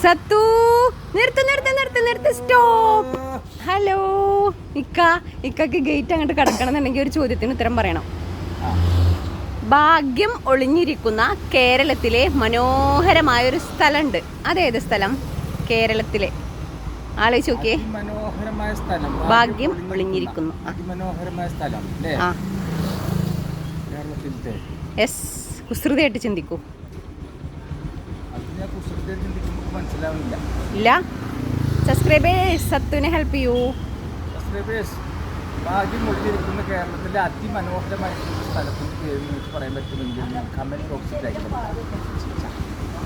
സത്തു നിർത്ത് stop. Hello ഇക്കക്ക് gate അങ്ങോട്ട് കടക്കണമെന്നുണ്ടെങ്കിൽ ഒരു ചോദ്യത്തിന് ഉത്തരം പറയണം. ഭാഗ്യം ഒളിഞ്ഞിരിക്കുന്ന കേരളത്തിലെ മനോഹരമായൊരു സ്ഥലമുണ്ട്. അതേത് സ്ഥലം? കേരളത്തിലെ ആലോചിച്ച് നോക്കിയേ. മനോഹരമായ സ്ഥലം, ഭാഗ്യം ഒളിഞ്ഞിരിക്കുന്നു. മനോഹരമായ സ്ഥലം യെസ്, കുസൃതിയായിട്ട് ചിന്തിക്കൂ. മനസ്സിലാവില്ല. ഇല്ല, സബ്സ്ക്രൈബേഴ്സ് സത്തുവിനെ ഹെൽപ്പ് ചെയ്യൂ. സബ്സ്ക്രൈബേഴ്സ്, ഭാഗ്യം ഒളിഞ്ഞിരിക്കുന്ന കേരളത്തിലെ അതിമനോഹരമായിട്ടുള്ള സ്ഥലത്തിന്റെ പേര് നിങ്ങൾക്ക് പറയാൻ പറ്റുമെങ്കിൽ കമന്റ് ബോക്സിൽ അയക്കണം.